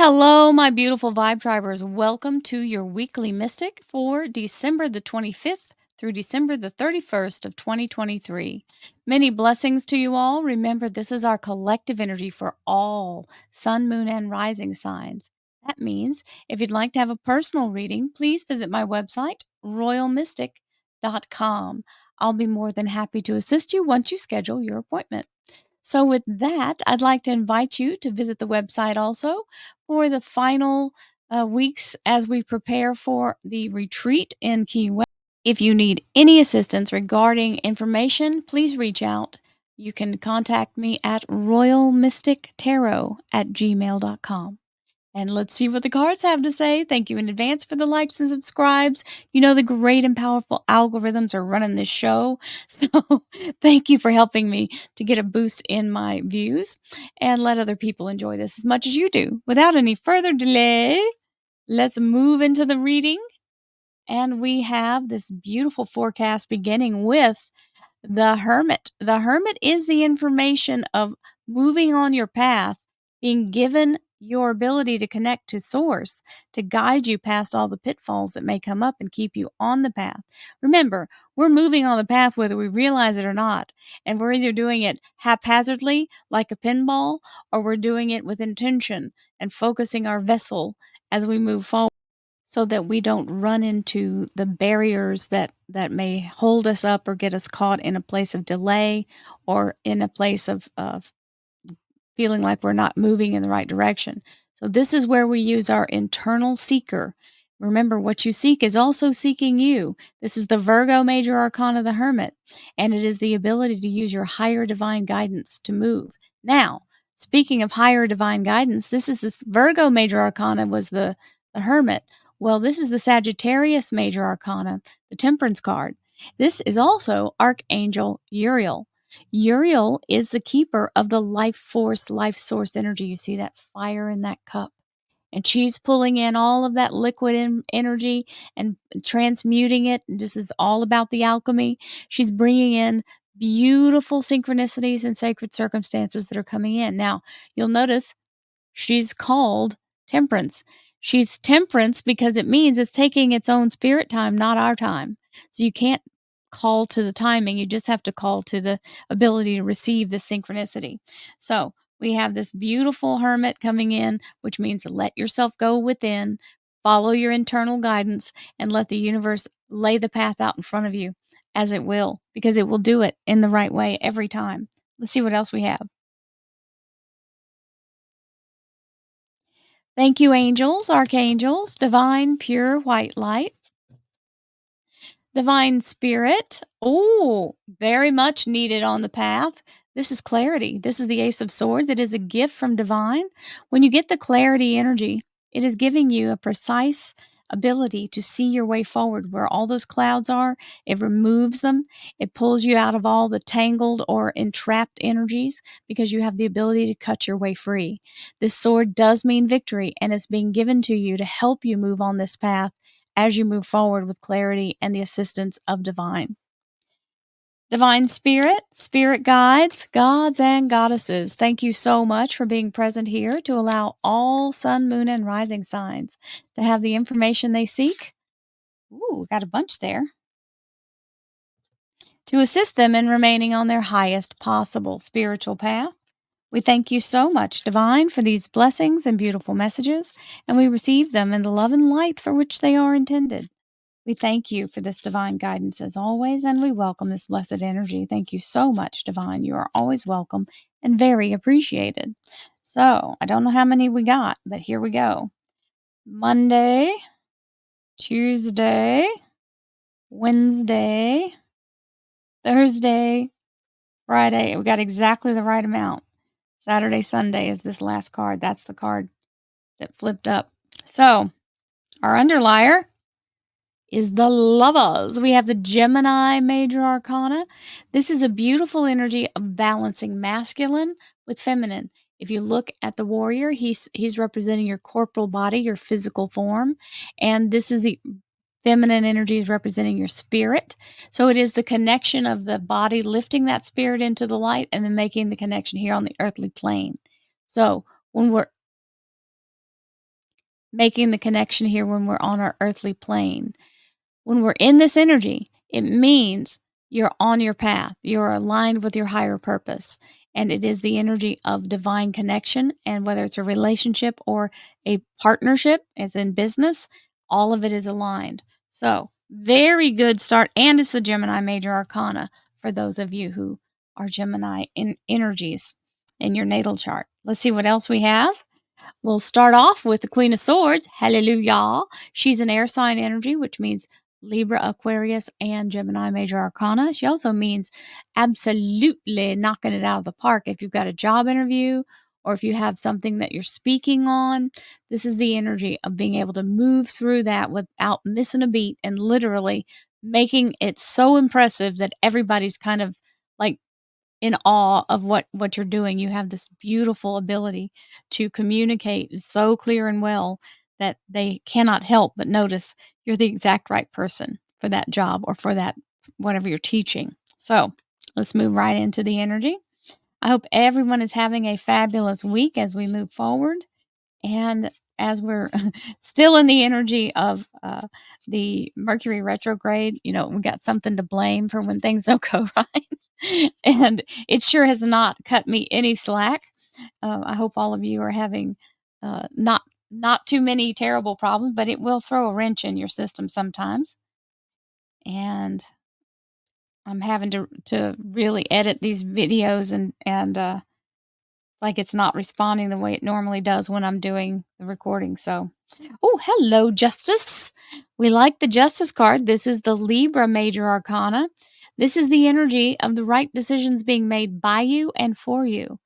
Hello, my beautiful Vibe Tribers. Welcome to your weekly Mystic for December the 25th through December the 31st of 2023. Many blessings to you all. Remember, this is our collective energy for all sun, moon, and rising signs. That means if you'd like to have a personal reading, please visit my website, royalmystic.com. I'll be more than happy to assist you once you schedule your appointment. So, with that, I'd like to invite you to visit the website also for the final weeks as we prepare for the retreat in Key West. If you need any assistance regarding information, please reach out. You can contact me at royalmystictarot@gmail.com. And let's see what the cards have to say. Thank you in advance for the likes and subscribes. You know, the great and powerful algorithms are running this show. So thank you for helping me to get a boost in my views and let other people enjoy this as much as you do. Without any further delay, let's move into the reading. And we have this beautiful forecast beginning with the Hermit. The Hermit is the information of moving on your path, being given your ability to connect to Source, to guide you past all the pitfalls that may come up and keep you on the path. Remember, we're moving on the path whether we realize it or not. And we're either doing it haphazardly, like a pinball, or we're doing it with intention and focusing our vessel as we move forward, so that we don't run into the barriers that may hold us up or get us caught in a place of delay or in a place of feeling like we're not moving in the right direction. So this is where we use our internal seeker. Remember, what you seek is also seeking you. This is the Virgo major arcana, the Hermit, and it is the ability to use your higher divine guidance to move. Now, speaking of higher divine guidance, this Virgo major arcana was the Hermit. Well, this is the Sagittarius major arcana, the Temperance card. This is also Archangel Uriel. Uriel is the keeper of the life force, life source energy. You see that fire in that cup. And she's pulling in all of that liquid energy and transmuting it. This is all about the alchemy. She's bringing in beautiful synchronicities and sacred circumstances that are coming in. Now, you'll notice she's called Temperance. She's Temperance because it means it's taking its own spirit time, not our time. So you can't call to the timing. You just have to call to the ability to receive the synchronicity. So we have this beautiful Hermit coming in, which means let yourself go within, follow your internal guidance, and let the universe lay the path out in front of you as it will, because it will do it in the right way every time. Let's see what else we have. Thank you, angels, archangels, divine, pure white light, divine spirit. Oh, very much needed on the path. This is clarity. This is the Ace of Swords. It is a gift from divine. When you get the clarity energy, it is giving you a precise ability to see your way forward where all those clouds are. It removes them. It pulls you out of all the tangled or entrapped energies because you have the ability to cut your way free. This sword does mean victory, and it's being given to you to help you move on this path as you move forward with clarity and the assistance of divine. Divine Spirit, Spirit Guides, Gods and Goddesses, thank you so much for being present here to allow all sun, moon, and rising signs to have the information they seek. Ooh, got a bunch there. To assist them in remaining on their highest possible spiritual path. We thank you so much, Divine, for these blessings and beautiful messages, and we receive them in the love and light for which they are intended. We thank you for this divine guidance as always, and we welcome this blessed energy. Thank you so much, Divine. You are always welcome and very appreciated. So, I don't know how many we got, but here we go. Monday, Tuesday, Wednesday, Thursday, Friday. We got exactly the right amount. Saturday, Sunday is this last card. That's the card that flipped up. So, our underlier is the Lovers. We have the Gemini major arcana. This is a beautiful energy of balancing masculine with feminine. If you look at the warrior, he's representing your corporal body, your physical form, and this is the feminine energy is representing your spirit. So it is the connection of the body lifting that spirit into the light and then making the connection here on the earthly plane. So when we're making the connection here when we're on our earthly plane. When we're in this energy, it means you're on your path, you're aligned with your higher purpose. And it is the energy of divine connection. And whether it's a relationship or a partnership, as in business, all of it is aligned. So, very good start. And it's the Gemini major arcana for those of you who are Gemini in energies in your natal chart. Let's see what else we have. We'll start off with the Queen of Swords. Hallelujah. She's an air sign energy, which means Libra, Aquarius, and Gemini major arcana. She also means absolutely knocking it out of the park. If you've got a job interview or if you have something that you're speaking on, this is the energy of being able to move through that without missing a beat and literally making it so impressive that everybody's kind of like in awe of what you're doing. You have this beautiful ability to communicate so clear and well that they cannot help but notice you're the exact right person for that job or for that whatever you're teaching. So, let's move right into the energy. I hope everyone is having a fabulous week as we move forward. And as we're still in the energy of the Mercury retrograde, we got something to blame for when things don't go right. And it sure has not cut me any slack. I hope all of you are having not too many terrible problems, but it will throw a wrench in your system sometimes. And I'm having to really edit these videos and like it's not responding the way it normally does when I'm doing the recording. So, oh, hello, Justice. We like the Justice card. This is the Libra major arcana. This is the energy of the right decisions being made by you and for you.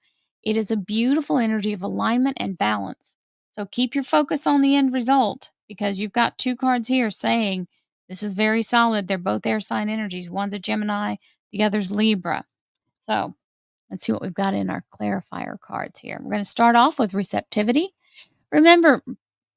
It is a beautiful energy of alignment and balance. So keep your focus on the end result because you've got two cards here saying this is very solid. They're both air sign energies. One's a Gemini, the other's Libra. So let's see what we've got in our clarifier cards here. We're going to start off with receptivity. Remember,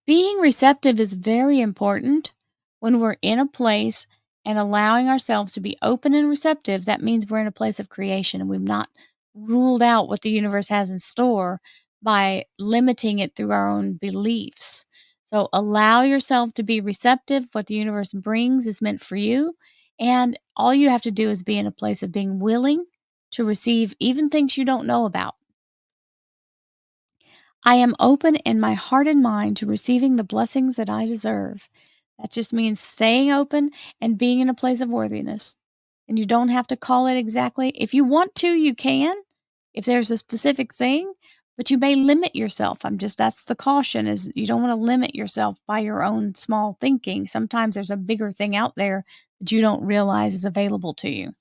being receptive is very important when we're in a place and allowing ourselves to be open and receptive. That means we're in a place of creation and we've not ruled out what the universe has in store by limiting it through our own beliefs. So allow yourself to be receptive. What the universe brings is meant for you. And all you have to do is be in a place of being willing to receive even things you don't know about. I am open in my heart and mind to receiving the blessings that I deserve. That just means staying open and being in a place of worthiness. And you don't have to call it exactly. If you want to, you can, if there's a specific thing, but you may limit yourself. That's the caution is you don't want to limit yourself by your own small thinking. Sometimes there's a bigger thing out there that you don't realize is available to you.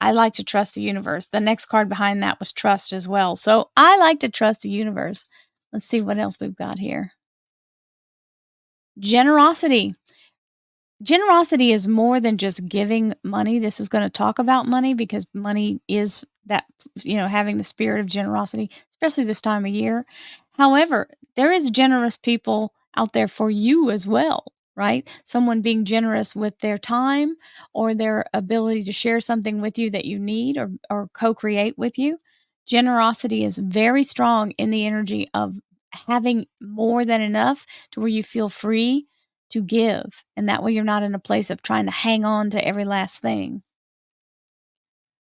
I like to trust the universe. The next card behind that was trust as well. So I like to trust the universe. Let's see what else we've got here. Generosity. Generosity is more than just giving money. This is going to talk about money because money is that, having the spirit of generosity, especially this time of year. However, there is generous people out there for you as well, right? Someone being generous with their time or their ability to share something with you that you need or co-create with you. Generosity is very strong in the energy of having more than enough to where you feel free to give. And that way you're not in a place of trying to hang on to every last thing.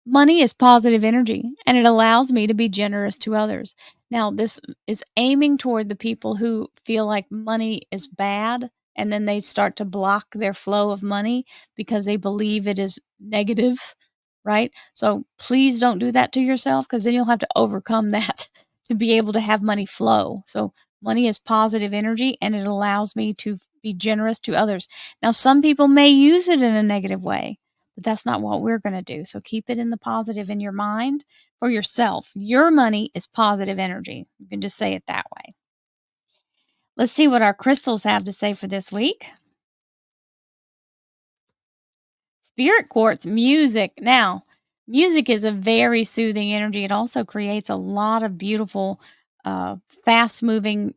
Money is positive energy and it allows me to be generous to others. Now, this is aiming toward the people who feel like money is bad and then they start to block their flow of money because they believe it is negative, right? So please don't do that to yourself because then you'll have to overcome that to be able to have money flow. So money is positive energy and it allows me to be generous to others. Now, some people may use it in a negative way, but that's not what we're going to do. So keep it in the positive in your mind for yourself. Your money is positive energy. You can just say it that way. Let's see what our crystals have to say for this week. Spirit quartz, music. Now, music is a very soothing energy. It also creates a lot of beautiful, fast moving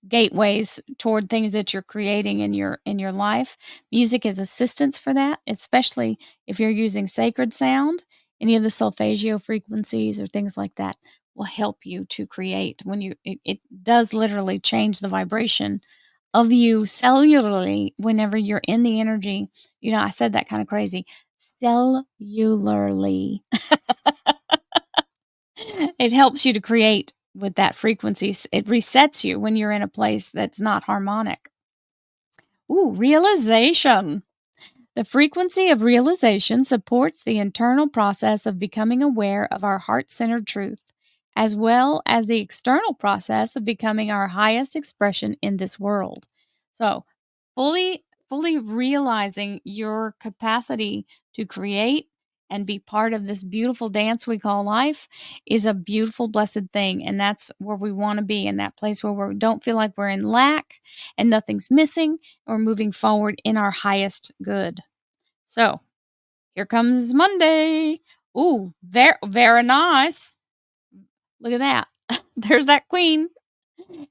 gateways toward things that you're creating in your life. Music is assistance for that, especially if you're using sacred sound. Any of the solfeggio frequencies or things like that will help you to create. When it does literally change the vibration of you cellularly whenever you're in the energy. I said that kind of crazy. Cellularly. It helps you to create with that frequency. It resets you when you're in a place that's not harmonic. Ooh, realization. The frequency of realization supports the internal process of becoming aware of our heart centered truth, as well as the external process of becoming our highest expression in this world. So, fully realizing your capacity to create and be part of this beautiful dance we call life is a beautiful, blessed thing. And that's where we want to be, in that place where we don't feel like we're in lack and nothing's missing. We're moving forward in our highest good. So, here comes Monday. Ooh, very nice. Look at that. There's that queen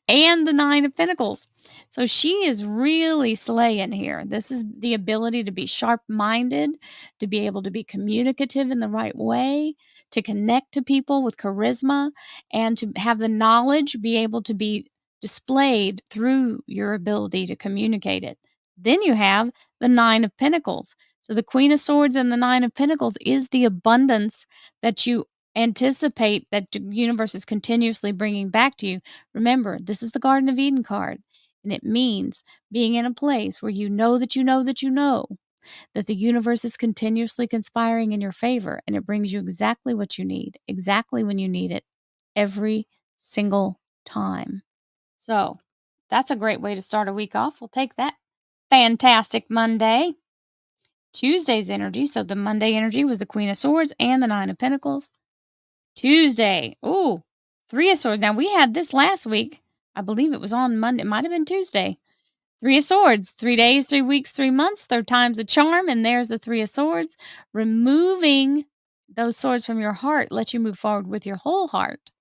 and the 9 of Pentacles. So she is really slaying here. This is the ability to be sharp-minded, to be able to be communicative in the right way, to connect to people with charisma, and to have the knowledge be able to be displayed through your ability to communicate it. Then you have the 9 of Pentacles. So the Queen of Swords and the 9 of Pentacles is the abundance that you anticipate that the universe is continuously bringing back to you. Remember, this is the Garden of Eden card, and it means being in a place where you know that you know that you know that the universe is continuously conspiring in your favor, and it brings you exactly what you need, exactly when you need it, every single time. So, that's a great way to start a week off. We'll take that. Fantastic Monday. Tuesday's energy. So, the Monday energy was the Queen of Swords and the 9 of Pentacles. Tuesday. Ooh, 3 of Swords. Now, we had this last week. I believe it was on Monday. It might have been Tuesday. 3 of Swords. 3 days, 3 weeks, 3 months. Third time's the charm. And there's the 3 of Swords. Removing those swords from your heart lets you move forward with your whole heart.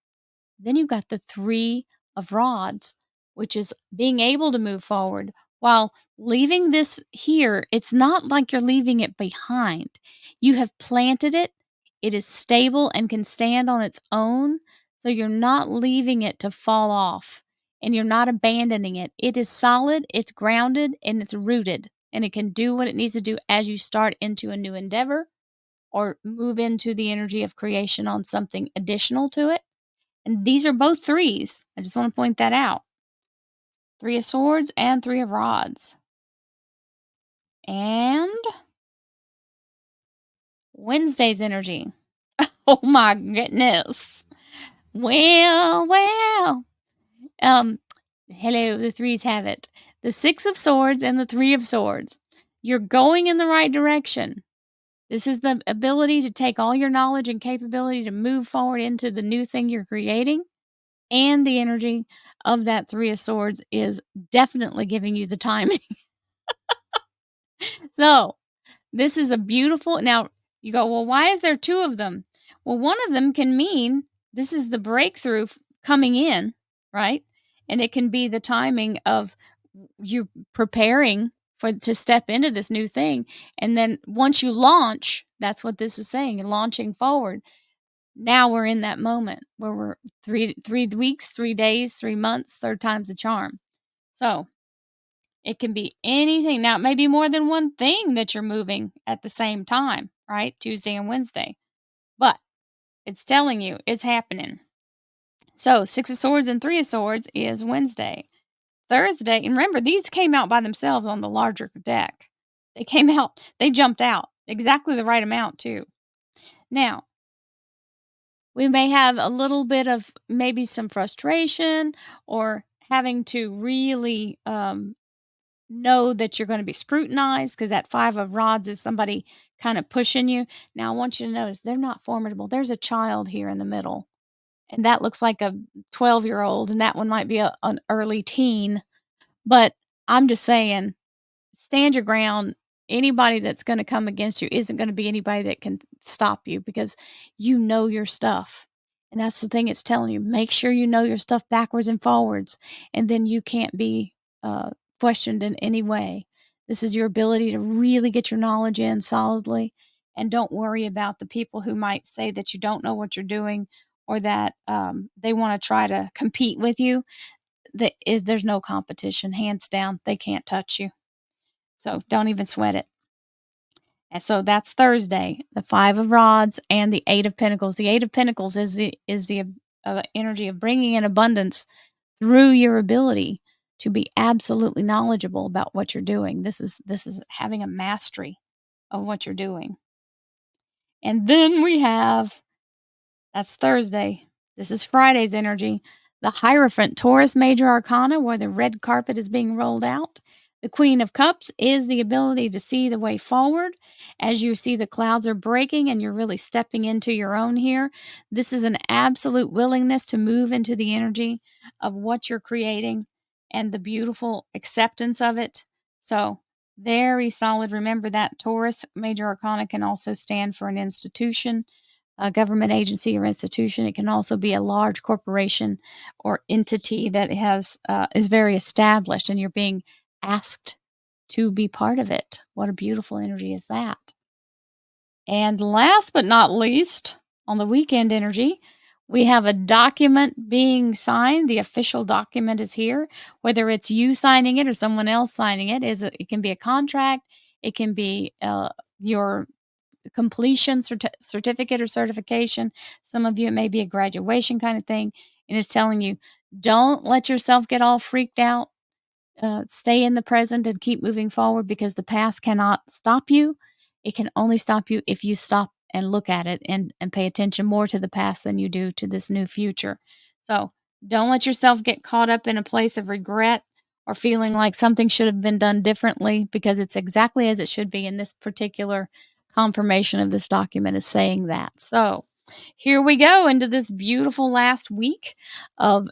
Then you've got the 3 of Rods, which is being able to move forward while leaving this here. It's not like you're leaving it behind. You have planted it. It is stable and can stand on its own. So you're not leaving it to fall off, and you're not abandoning it. It is solid, it's grounded, and it's rooted, and it can do what it needs to do as you start into a new endeavor or move into the energy of creation on something additional to it. And these are both threes. I just want to point that out. 3 of Swords and 3 of Rods. And Wednesday's energy. Oh my goodness. Well. Hello, the threes have it. The 6 of Swords and the 3 of Swords. You're going in the right direction. This is the ability to take all your knowledge and capability to move forward into the new thing you're creating. And the energy of that 3 of Swords is definitely giving you the timing. So, this is a beautiful. Now, you go, "Well, why is there 2 of them?" Well, one of them can mean this is the breakthrough coming in, right? And it can be the timing of you preparing to step into this new thing. And then once you launch, that's what this is saying, launching forward. Now we're in that moment where we're 3 weeks, 3 days, 3 months, third time's the charm. So, it can be anything. Now, it may be more than one thing that you're moving at the same time, right? Tuesday and Wednesday. But it's telling you it's happening. So, 6 of Swords and 3 of Swords is Wednesday. Thursday, and remember, these came out by themselves on the larger deck. They jumped out exactly the right amount, too. Now, we may have a little bit of maybe some frustration or having to really know that you're going to be scrutinized, because that 5 of Rods is somebody kind of pushing you. Now, I want you to notice they're not formidable. There's a child here in the middle, and that looks like a 12-year-old, and that one might be an early teen. But I'm just saying, stand your ground. Anybody that's going to come against you isn't going to be anybody that can stop you, because you know your stuff. And that's the thing it's telling you. Make sure you know your stuff backwards and forwards, and then you can't be questioned in any way. This is your ability to really get your knowledge in solidly, and don't worry about the people who might say that you don't know what you're doing or that they want to try to compete with you, there's no competition. Hands down, they can't touch you. So don't even sweat it. And so that's Thursday, the 5 of rods and the 8 of pentacles. The 8 of pentacles is the energy of bringing in abundance through your ability to be absolutely knowledgeable about what you're doing. This is having a mastery of what you're doing. And then we have that's Thursday. This is Friday's energy. The Hierophant, Taurus major arcana, where the red carpet is being rolled out. The Queen of Cups is the ability to see the way forward as you see the clouds are breaking and you're really stepping into your own here. This is an absolute willingness to move into the energy of what you're creating and the beautiful acceptance of it. So, very solid. Remember that Taurus major arcana can also stand for an institution, a government agency or institution. It can also be a large corporation or entity that is very established, and you're being asked to be part of it. What a beautiful energy is that! And last but not least, on the weekend energy, we have a document being signed. The official document is here. Whether it's you signing it or someone else signing it, it can be a contract. It can be your completion certificate or certification. Some of you, it may be a graduation kind of thing. And it's telling you, don't let yourself get all freaked out. Stay in the present and keep moving forward, because the past cannot stop you. It can only stop you if you stop and look at it and pay attention more to the past than you do to this new future. So don't let yourself get caught up in a place of regret or feeling like something should have been done differently, because it's exactly as it should be. In this particular confirmation of this document is saying that. So here we go into this beautiful last week of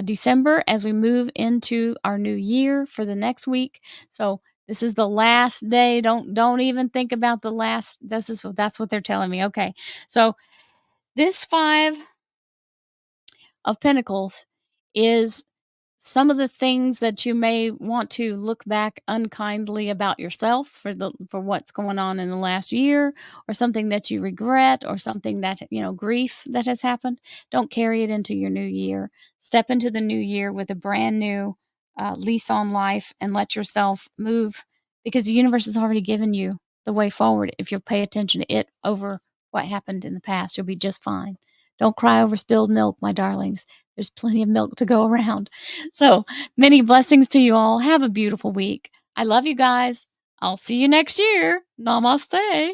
December as we move into our new year for the next week. So this is the last day. Don't even think about the last. That's what they're telling me. Okay. So this 5 of pentacles is some of the things that you may want to look back unkindly about yourself for what's going on in the last year, or something that you regret, or something that, grief that has happened. Don't carry it into your new year. Step into the new year with a brand new lease on life, and let yourself move, because the universe has already given you the way forward. If you'll pay attention to it over what happened in the past, you'll be just fine. Don't cry over spilled milk, my darlings. There's plenty of milk to go around. So many blessings to you all. Have a beautiful week. I love you guys. I'll see you next year. Namaste.